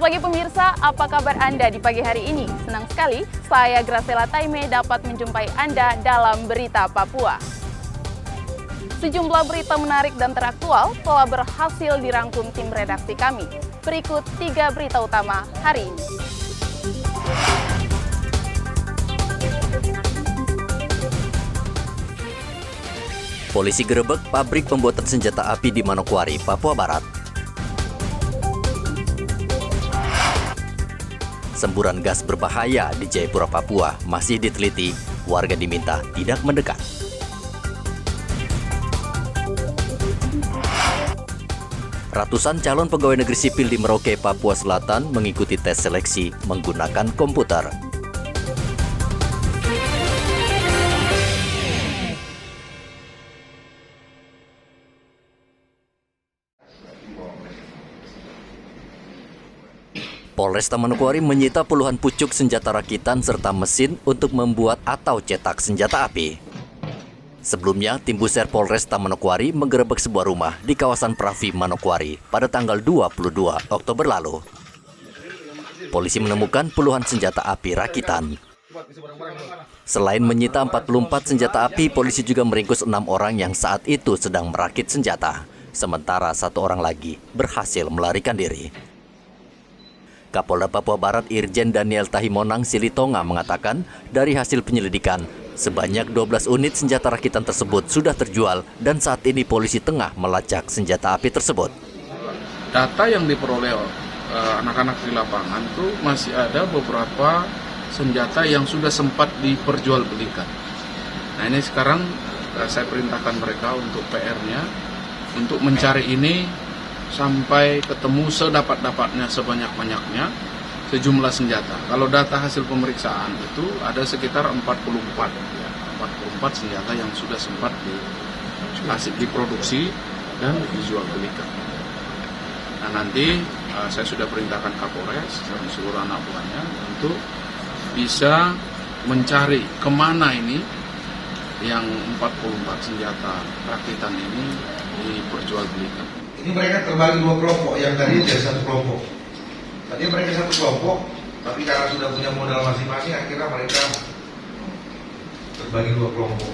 Selamat pagi pemirsa, apa kabar Anda di pagi hari ini? Senang sekali, saya Graciela Taime dapat menjumpai Anda dalam Berita Papua. Sejumlah berita menarik dan teraktual telah berhasil dirangkum tim redaksi kami. Berikut 3 berita utama hari ini. Polisi gerebek pabrik pembuatan senjata api di Manokwari, Papua Barat. Semburan gas berbahaya di Jayapura, Papua masih diteliti, warga diminta tidak mendekat. Ratusan calon pegawai negeri sipil di Merauke, Papua Selatan mengikuti tes seleksi menggunakan komputer. Polresta Manokwari menyita puluhan pucuk senjata rakitan serta mesin untuk membuat atau cetak senjata api. Sebelumnya, tim Buser Polresta Manokwari menggerebek sebuah rumah di kawasan Pravi, Manokwari pada tanggal 22 Oktober lalu. Polisi menemukan puluhan senjata api rakitan. Selain menyita 44 senjata api, polisi juga meringkus 6 orang yang saat itu sedang merakit senjata. Sementara 1 orang lagi berhasil melarikan diri. Kapolda Papua Barat Irjen Daniel Tahimonang Silitonga mengatakan dari hasil penyelidikan, sebanyak 12 unit senjata rakitan tersebut sudah terjual dan saat ini polisi tengah melacak senjata api tersebut. Data yang diperoleh anak-anak di lapangan itu masih ada beberapa senjata yang sudah sempat diperjualbelikan. Nah ini sekarang saya perintahkan mereka untuk PR-nya untuk mencari ini sampai ketemu sedapat-dapatnya sebanyak-banyaknya sejumlah senjata. Kalau data hasil pemeriksaan itu ada sekitar 44 senjata yang sudah sempat diproduksi dan dijual belikan. Nah nanti saya sudah perintahkan Kapolres dan seluruh anak buahnya untuk bisa mencari kemana ini yang 44 senjata rakitan ini diperjualbelikan. Ini mereka terbagi 2 kelompok, yang tadi dari 1 kelompok. Tadi mereka 1 kelompok, tapi karena sudah punya modal masing-masing, akhirnya mereka terbagi 2 kelompok.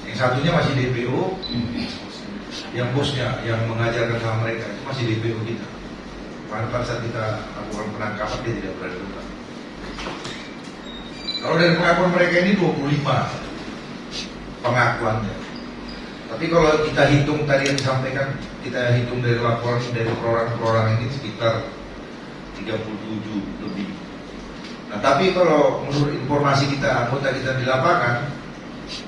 Yang satunya masih DPO, yang bosnya, yang mengajarkan sama mereka, itu masih DPO kita. Pada saat kita lakukan penangkapan, dia tidak berada di. Kalau dari pengakuan mereka ini 25 pengakuannya. Tapi kalau kita hitung tadi yang disampaikan, kita hitung dari laporan dari perorangan ini sekitar 37 lebih. Nah tapi kalau menurut informasi kita, anggota kita di lapangan,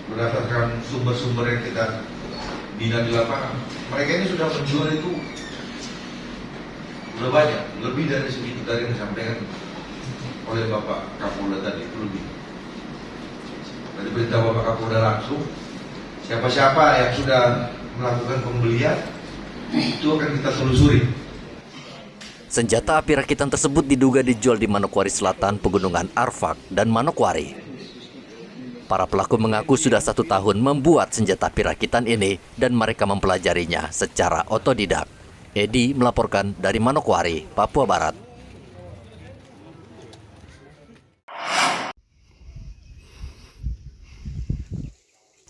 berdasarkan sumber-sumber yang kita bina di lapangan, mereka ini sudah menjual itu sudah banyak, lebih dari segitu tadi yang disampaikan oleh Bapak Kapolda tadi, itu lebih. Tadi berita Bapak Kapolda langsung, siapa-siapa yang sudah melakukan pembelian, itu akan kita telusuri. Senjata api rakitan tersebut diduga dijual di Manokwari Selatan, Pegunungan Arfak, dan Manokwari. Para pelaku mengaku sudah 1 tahun membuat senjata api rakitan ini dan mereka mempelajarinya secara otodidak. Edi melaporkan dari Manokwari, Papua Barat.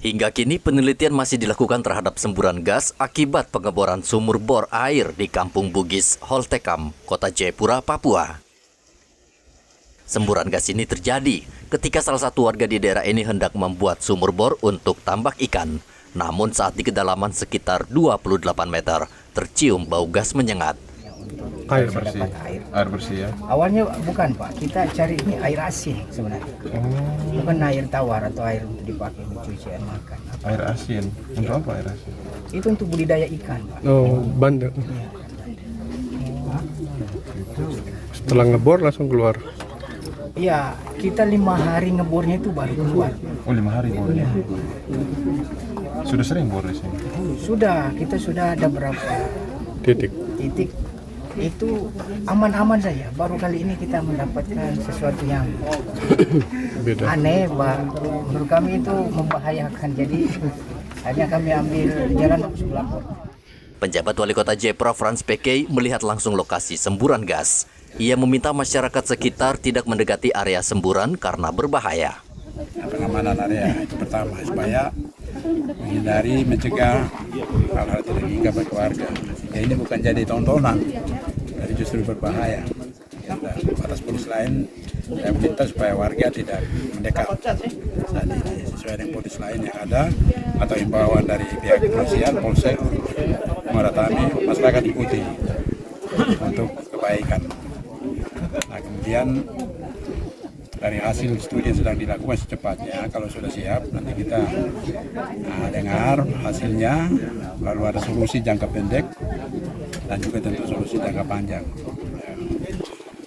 Hingga kini penelitian masih dilakukan terhadap semburan gas akibat pengeboran sumur bor air di Kampung Bugis, Holtekam, Kota Jayapura, Papua. Semburan gas ini terjadi ketika salah satu warga di daerah ini hendak membuat sumur bor untuk tambak ikan. Namun saat di kedalaman sekitar 28 meter, tercium bau gas menyengat. Air bersih. Air bersih ya. Awalnya bukan Pak, kita cari ini air asin sebenarnya. Bukan air tawar atau air untuk dipakai mencuci air makan. Air asin. Untuk apa air asin? Itu untuk budidaya ikan Pak. Oh, bandeng. Setelah ngebor langsung keluar. Iya, kita 5 hari ngebornya itu baru keluar. Oh, 5 hari bornya. Sudah sering bor di sini? Sudah, kita sudah ada berapa Titik. itu aman-aman saja. Baru kali ini kita mendapatkan sesuatu yang Beda. aneh, menurut kami itu membahayakan. Jadi akhirnya kami ambil jalan untuk lapor. Penjabat Wali Kota Jayapura Frans PK melihat langsung lokasi semburan gas. Ia meminta masyarakat sekitar tidak mendekati area semburan karena berbahaya. Pengamanan area itu pertama supaya menghindari, mencegah hal-hal tidak diinginkan bagi warga. Ya, ini bukan jadi tontonan, jadi justru berbahaya. Ya, atas polis lain saya minta supaya warga tidak mendekat saat ini sesuai dengan polis lain yang ada atau himbauan dari pihak kepolisian, polsek, Muaratami, masyarakat ikuti untuk kebaikan. Nah, kemudian dari hasil studi yang sedang dilakukan secepatnya, kalau sudah siap nanti kita dengar hasilnya, lalu ada solusi jangka pendek dan juga tentu solusi jangka panjang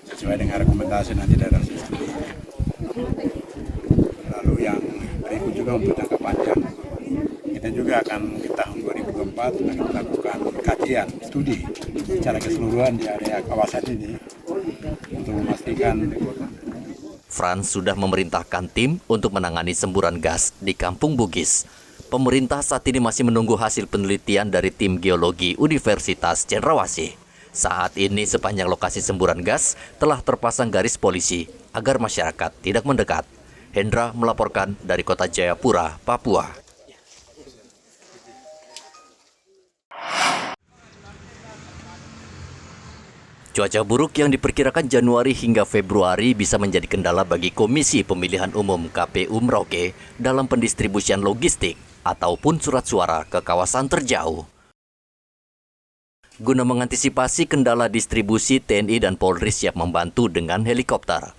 sesuai dengan rekomendasi nanti dari hasil studi. Lalu yang berikut juga untuk jangka panjang, kita juga akan di tahun 2024 akan melakukan kajian studi secara keseluruhan di area kawasan ini untuk memastikan. Frans sudah memerintahkan tim untuk menangani semburan gas di Kampung Bugis. Pemerintah saat ini masih menunggu hasil penelitian dari tim geologi Universitas Cendrawasih. Saat ini sepanjang lokasi semburan gas telah terpasang garis polisi agar masyarakat tidak mendekat. Hendra melaporkan dari Kota Jayapura, Papua. Cuaca buruk yang diperkirakan Januari hingga Februari bisa menjadi kendala bagi Komisi Pemilihan Umum KPU Merauke dalam pendistribusian logistik ataupun surat suara ke kawasan terjauh. Guna mengantisipasi kendala distribusi, TNI dan Polri siap membantu dengan helikopter.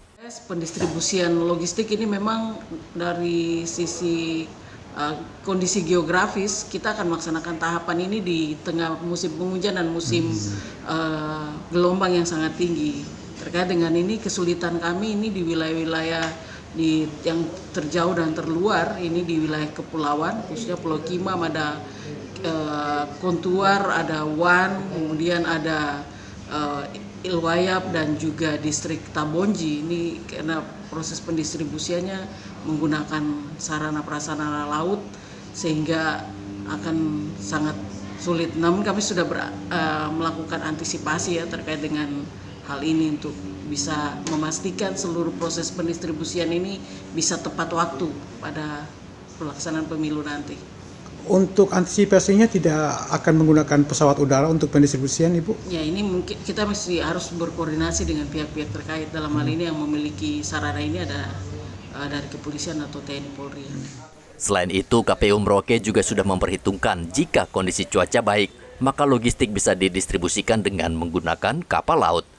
Pendistribusian logistik ini memang dari sisi kondisi geografis kita akan melaksanakan tahapan ini di tengah musim penghujan dan musim gelombang yang sangat tinggi. Terkait dengan ini kesulitan kami ini di wilayah-wilayah yang terjauh dan terluar, ini di wilayah kepulauan khususnya Pulau Kimam, ada Kontuar, ada Wan, kemudian ada Ilwayap dan juga distrik Tabonji. Ini karena proses pendistribusiannya menggunakan sarana prasarana laut sehingga akan sangat sulit. Namun kami sudah melakukan antisipasi ya terkait dengan hal ini untuk bisa memastikan seluruh proses pendistribusian ini bisa tepat waktu pada pelaksanaan pemilu nanti. Untuk antisipasinya tidak akan menggunakan pesawat udara untuk pendistribusian, Ibu? Ya, ini mungkin kita masih harus berkoordinasi dengan pihak-pihak terkait. Dalam hal ini yang memiliki sarana ini ada dari kepolisian atau TNI Polri. Selain itu, KPU Merauke juga sudah memperhitungkan jika kondisi cuaca baik, maka logistik bisa didistribusikan dengan menggunakan kapal laut.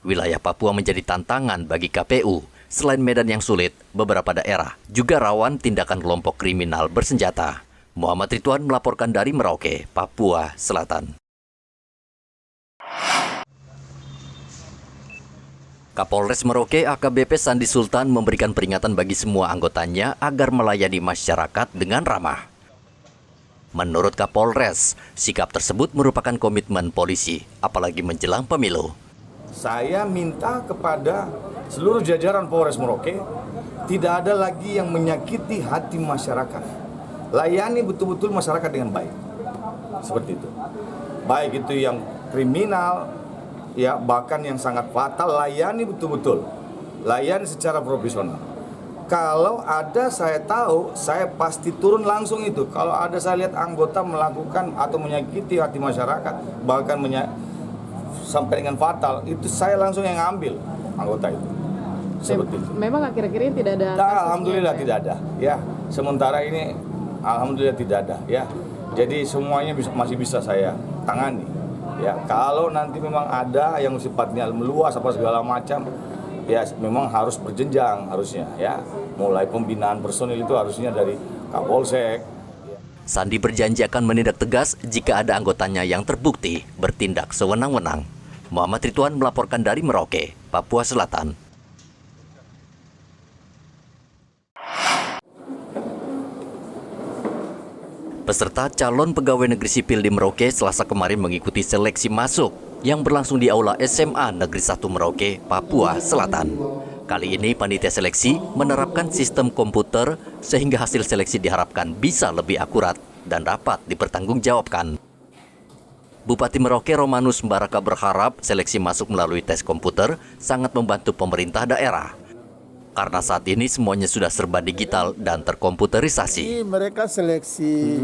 Wilayah Papua menjadi tantangan bagi KPU. Selain medan yang sulit, beberapa daerah juga rawan tindakan kelompok kriminal bersenjata. Muhammad Ridwan melaporkan dari Merauke, Papua Selatan. Kapolres Merauke AKBP Sandi Sultan memberikan peringatan bagi semua anggotanya agar melayani masyarakat dengan ramah. Menurut Kapolres, sikap tersebut merupakan komitmen polisi, apalagi menjelang pemilu. Saya minta kepada seluruh jajaran Polres Merauke, tidak ada lagi yang menyakiti hati masyarakat. Layani betul-betul masyarakat dengan baik. Seperti itu. Baik itu yang kriminal, ya bahkan yang sangat fatal, layani betul-betul. Layani secara profesional. Kalau ada saya tahu, saya pasti turun langsung itu. Kalau ada saya lihat anggota melakukan atau menyakiti hati masyarakat, bahkan sampai dengan fatal, itu saya langsung yang ambil anggota itu. Seperti itu. Memang akhir-akhir ini tidak ada. Alhamdulillah tidak ada. Ya, sementara ini alhamdulillah tidak ada. Ya, jadi semuanya masih bisa saya tangani. Ya, kalau nanti memang ada yang sifatnya meluas apa segala macam, ya memang harus berjenjang harusnya. Ya, mulai pembinaan personil itu harusnya dari Kapolsek. Sandi berjanji akan menindak tegas jika ada anggotanya yang terbukti bertindak sewenang-wenang. Muhammad Ridwan melaporkan dari Merauke, Papua Selatan. Peserta calon pegawai negeri sipil di Merauke Selasa kemarin mengikuti seleksi masuk yang berlangsung di Aula SMA Negeri 1 Merauke, Papua Selatan. Kali ini panitia seleksi menerapkan sistem komputer sehingga hasil seleksi diharapkan bisa lebih akurat dan dapat dipertanggungjawabkan. Bupati Merauke Romanus Mbaraka berharap seleksi masuk melalui tes komputer sangat membantu pemerintah daerah. Karena saat ini semuanya sudah serba digital dan terkomputerisasi. Mereka seleksi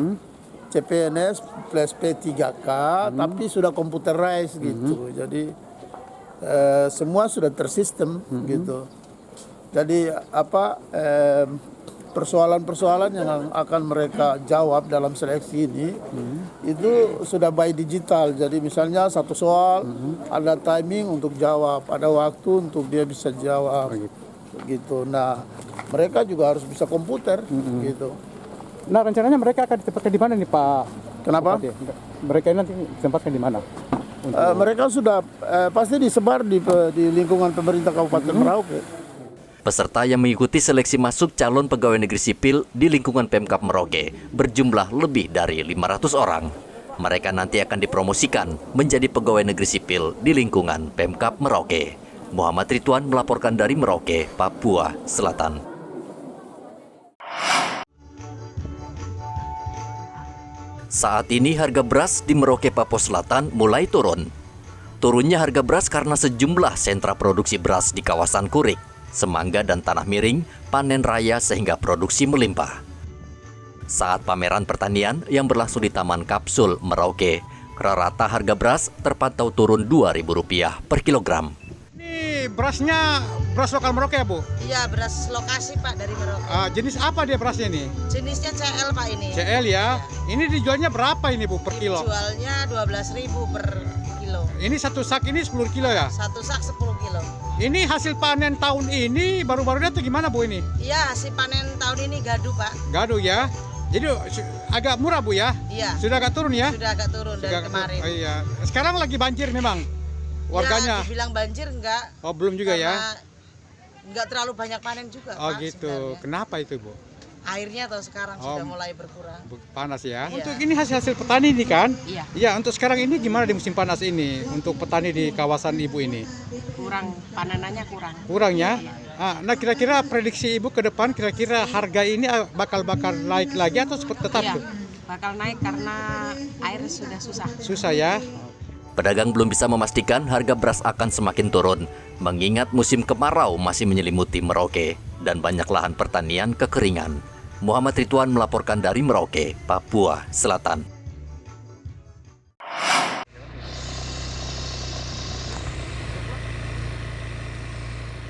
CPNS plus P3K, tapi sudah computerized gitu. Jadi semua sudah tersistem gitu. Jadi persoalan-persoalan yang akan mereka jawab dalam seleksi ini itu sudah by digital. Jadi misalnya satu soal ada timing untuk jawab, ada waktu untuk dia bisa jawab gitu. Nah, mereka juga harus bisa komputer gitu. Nah, rencananya mereka akan ditempatkan di mana nih, Pak? Kenapa? Bupati? Mereka ini nanti ditempatkan di mana? Mereka sudah pasti disebar di lingkungan pemerintah Kabupaten Merauke. Peserta yang mengikuti seleksi masuk calon pegawai negeri sipil di lingkungan Pemkab Merauke berjumlah lebih dari 500 orang. Mereka nanti akan dipromosikan menjadi pegawai negeri sipil di lingkungan Pemkab Merauke. Muhammad Ridwan melaporkan dari Merauke, Papua Selatan. Saat ini harga beras di Merauke, Papua Selatan mulai turun. Turunnya harga beras karena sejumlah sentra produksi beras di kawasan Kurik, Semangga dan Tanah Miring panen raya sehingga produksi melimpah. Saat pameran pertanian yang berlangsung di Taman Kapsul, Merauke, rata harga beras terpantau turun Rp2.000 per kilogram. Ini berasnya beras lokal Merauke ya, Bu? Iya, beras lokasi Pak dari Merauke. Jenis apa dia berasnya nih? Jenisnya CL Pak ini. CL ya? Ini dijualnya berapa ini, Bu, per kilo? Jualnya 12.000 per kilo. Ini satu sak ini 10 kilo ya? Satu sak 10 kilo. Ini hasil panen tahun ini baru-baru itu gimana, Bu, ini? Iya, hasil panen tahun ini gadu Pak. Gadu ya? Jadi agak murah, Bu, ya? Iya. Sudah agak turun ya? Sudah agak turun dari kemarin. Oh, iya. Sekarang lagi banjir memang warganya? Ya, dibilang banjir enggak. Oh, belum juga ya? Enggak terlalu banyak panen juga Oh Pak, gitu, sebenarnya. Kenapa itu, Bu? Airnya atau sekarang sudah mulai berkurang. Panas ya? Iya. Untuk ini hasil petani ini kan? Iya. Iya, untuk sekarang ini gimana di musim panas ini? Untuk petani di kawasan Ibu ini? Kurang, panenannya kurang. Kurang ya? Nah, kira-kira prediksi Ibu ke depan, kira-kira harga ini bakal naik lagi atau tetap? Iya, bakal naik karena air sudah susah. Susah ya? Pedagang belum bisa memastikan harga beras akan semakin turun, mengingat musim kemarau masih menyelimuti Merauke dan banyak lahan pertanian kekeringan. Muhammad Ridwan melaporkan dari Merauke, Papua Selatan.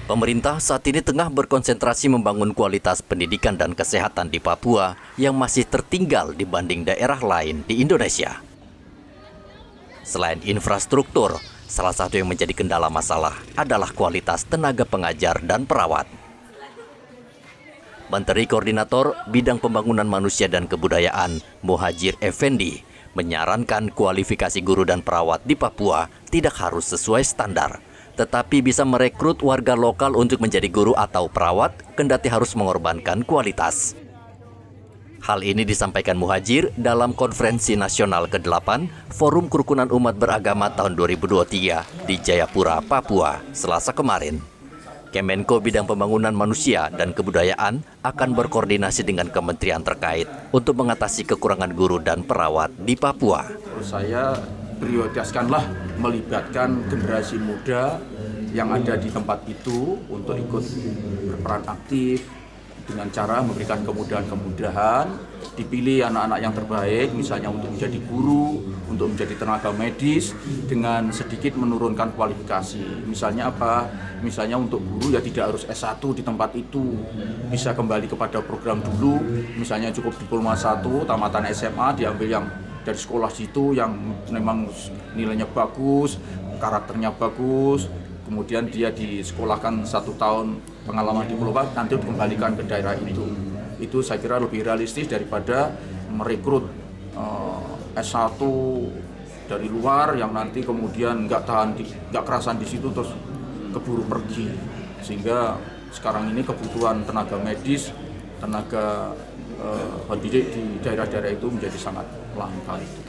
Pemerintah saat ini tengah berkonsentrasi membangun kualitas pendidikan dan kesehatan di Papua yang masih tertinggal dibanding daerah lain di Indonesia. Selain infrastruktur, salah satu yang menjadi kendala masalah adalah kualitas tenaga pengajar dan perawat. Menteri Koordinator Bidang Pembangunan Manusia dan Kebudayaan, Muhajir Effendi, menyarankan kualifikasi guru dan perawat di Papua tidak harus sesuai standar, tetapi bisa merekrut warga lokal untuk menjadi guru atau perawat, kendati harus mengorbankan kualitas. Hal ini disampaikan Muhajir dalam Konferensi Nasional ke-8 Forum Kerukunan Umat Beragama tahun 2023 di Jayapura, Papua, Selasa kemarin. Kemenko Bidang Pembangunan Manusia dan Kebudayaan akan berkoordinasi dengan kementerian terkait untuk mengatasi kekurangan guru dan perawat di Papua. Saya prioritaskanlah melibatkan generasi muda yang ada di tempat itu untuk ikut berperan aktif dengan cara memberikan kemudahan-kemudahan, dipilih anak-anak yang terbaik, misalnya untuk menjadi guru, untuk menjadi tenaga medis, dengan sedikit menurunkan kualifikasi. Misalnya apa? Misalnya untuk guru ya tidak harus S1 di tempat itu, bisa kembali kepada program dulu, misalnya cukup diploma 1, tamatan SMA, diambil yang dari sekolah situ yang memang nilainya bagus, karakternya bagus, kemudian dia disekolahkan 1 tahun pengalaman diploma, nanti dikembalikan ke daerah itu. Itu saya kira lebih realistis daripada merekrut S1 dari luar yang nanti kemudian nggak kerasan di situ terus keburu pergi. Sehingga sekarang ini kebutuhan tenaga medis, tenaga pendidik di daerah-daerah itu menjadi sangat langka itu.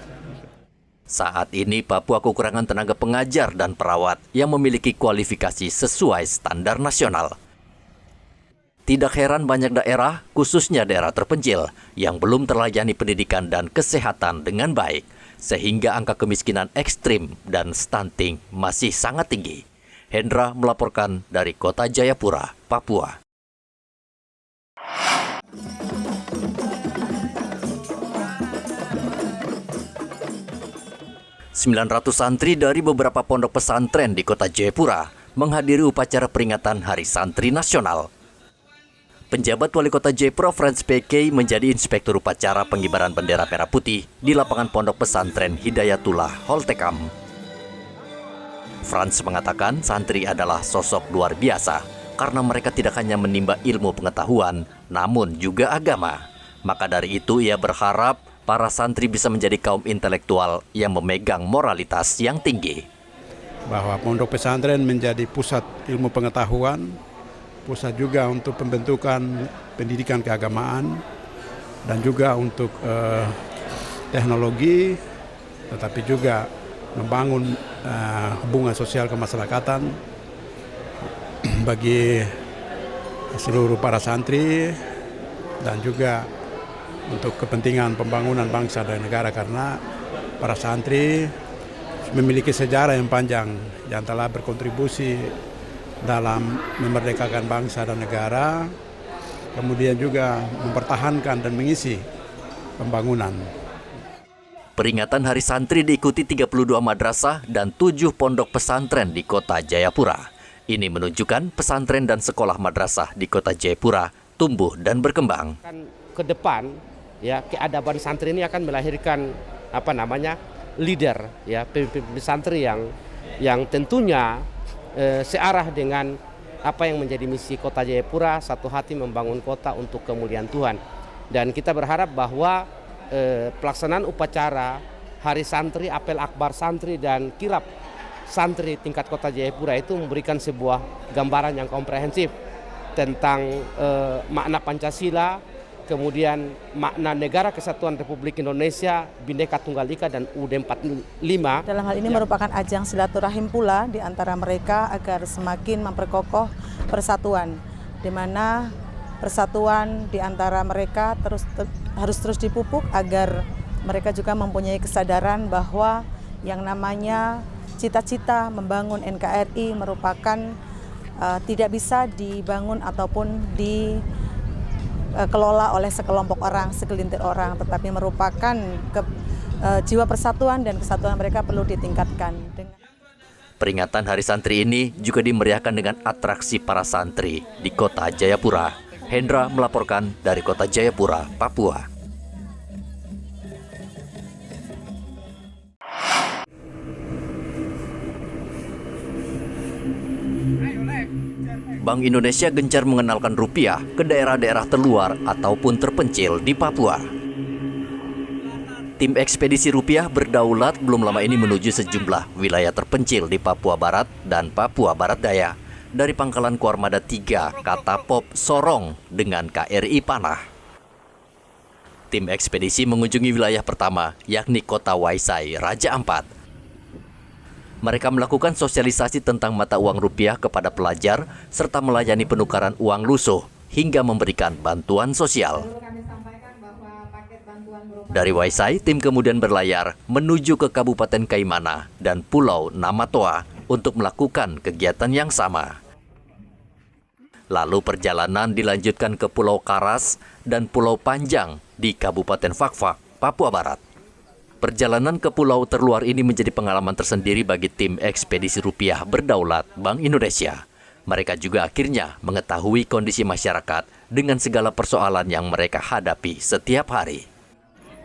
Saat ini Papua kekurangan tenaga pengajar dan perawat yang memiliki kualifikasi sesuai standar nasional. Tidak heran banyak daerah, khususnya daerah terpencil, yang belum terlayani pendidikan dan kesehatan dengan baik. sehingga angka kemiskinan ekstrim dan stunting masih sangat tinggi. Hendra melaporkan dari Kota Jayapura, Papua. 900 santri dari beberapa pondok pesantren di Kota Jayapura menghadiri upacara peringatan Hari Santri Nasional. Penjabat Wali Kota Jayapura Franz PK menjadi inspektur upacara pengibaran bendera merah putih di lapangan pondok pesantren Hidayatullah Holtekam. Franz mengatakan santri adalah sosok luar biasa karena mereka tidak hanya menimba ilmu pengetahuan, namun juga agama. Maka dari itu ia berharap para santri bisa menjadi kaum intelektual yang memegang moralitas yang tinggi. Bahwa pondok pesantren menjadi pusat ilmu pengetahuan, pusat juga untuk pembentukan pendidikan keagamaan, dan juga untuk teknologi, tetapi juga membangun hubungan sosial kemasyarakatan bagi seluruh para santri, dan juga untuk kepentingan pembangunan bangsa dan negara, karena para santri memiliki sejarah yang panjang yang telah berkontribusi dalam memerdekakan bangsa dan negara, kemudian juga mempertahankan dan mengisi pembangunan. Peringatan Hari Santri diikuti 32 madrasah dan 7 pondok pesantren di Kota Jayapura. Ini menunjukkan pesantren dan sekolah madrasah di Kota Jayapura tumbuh dan berkembang. Ke depan, ya, keadaban santri ini akan melahirkan leader, ya, pemimpin santri yang tentunya searah dengan apa yang menjadi misi Kota Jayapura, satu hati membangun kota untuk kemuliaan Tuhan. Dan kita berharap bahwa pelaksanaan upacara Hari Santri, Apel Akbar Santri, dan Kirab Santri tingkat Kota Jayapura itu memberikan sebuah gambaran yang komprehensif tentang makna Pancasila, kemudian makna Negara Kesatuan Republik Indonesia, Bhinneka Tunggal Ika, dan UUD 45. Dalam hal ini merupakan ajang silaturahim pula di antara mereka agar semakin memperkokoh persatuan, di mana persatuan di antara mereka harus terus dipupuk agar mereka juga mempunyai kesadaran bahwa yang namanya cita-cita membangun NKRI merupakan tidak bisa dibangun ataupun dikelola oleh sekelompok orang, segelintir orang, tetapi merupakan jiwa persatuan dan kesatuan mereka perlu ditingkatkan. Peringatan Hari Santri ini juga dimeriahkan dengan atraksi para santri di Kota Jayapura. Hendra melaporkan dari Kota Jayapura, Papua. Bank Indonesia gencar mengenalkan rupiah ke daerah-daerah terluar ataupun terpencil di Papua. Tim ekspedisi rupiah berdaulat belum lama ini menuju sejumlah wilayah terpencil di Papua Barat dan Papua Barat Daya dari Pangkalan Kuarmada 3 Katapop Sorong dengan KRI Panah. Tim ekspedisi mengunjungi wilayah pertama, yakni Kota Waisai, Raja Ampat. Mereka melakukan sosialisasi tentang mata uang rupiah kepada pelajar serta melayani penukaran uang lusuh hingga memberikan bantuan sosial. Dari Waisai, tim kemudian berlayar menuju ke Kabupaten Kaimana dan Pulau Namatoa untuk melakukan kegiatan yang sama. Lalu perjalanan dilanjutkan ke Pulau Karas dan Pulau Panjang di Kabupaten Fakfak, Papua Barat. Perjalanan ke pulau terluar ini menjadi pengalaman tersendiri bagi tim ekspedisi rupiah berdaulat Bank Indonesia. Mereka juga akhirnya mengetahui kondisi masyarakat dengan segala persoalan yang mereka hadapi setiap hari.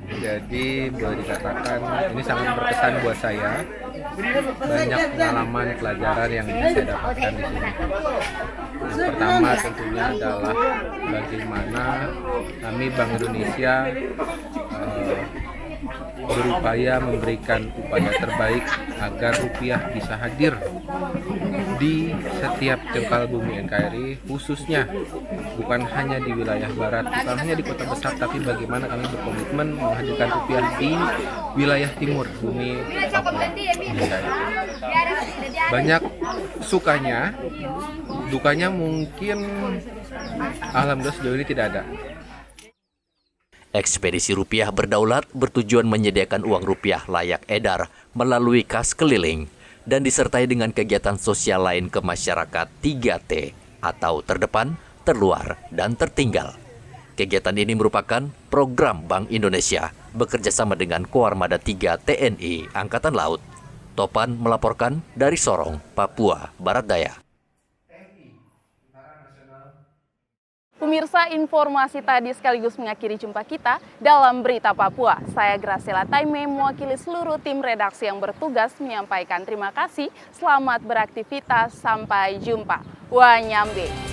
Jadi boleh dikatakan ini sangat berkesan buat saya. Banyak pengalaman pelajaran yang bisa saya dapatkan di sini. Yang pertama tentunya adalah bagaimana kami Bank Indonesia berupaya memberikan upaya terbaik agar rupiah bisa hadir di setiap jengkal bumi NKRI, khususnya bukan hanya di wilayah barat, bukan hanya di kota besar, tapi bagaimana kami berkomitmen menghadirkan rupiah di wilayah timur bumi Papua. Banyak sukanya, dukanya mungkin alhamdulillah sejauh ini tidak ada. Ekspedisi rupiah berdaulat bertujuan menyediakan uang rupiah layak edar melalui kas keliling dan disertai dengan kegiatan sosial lain ke masyarakat 3T atau terdepan, terluar, dan tertinggal. Kegiatan ini merupakan program Bank Indonesia bekerjasama dengan Koarmada 3 TNI Angkatan Laut. Topan melaporkan dari Sorong, Papua Barat Daya. Pemirsa, informasi tadi sekaligus mengakhiri jumpa kita dalam Berita Papua. Saya Graciela Taime mewakili seluruh tim redaksi yang bertugas menyampaikan terima kasih. Selamat beraktivitas, sampai jumpa. Wanyambe.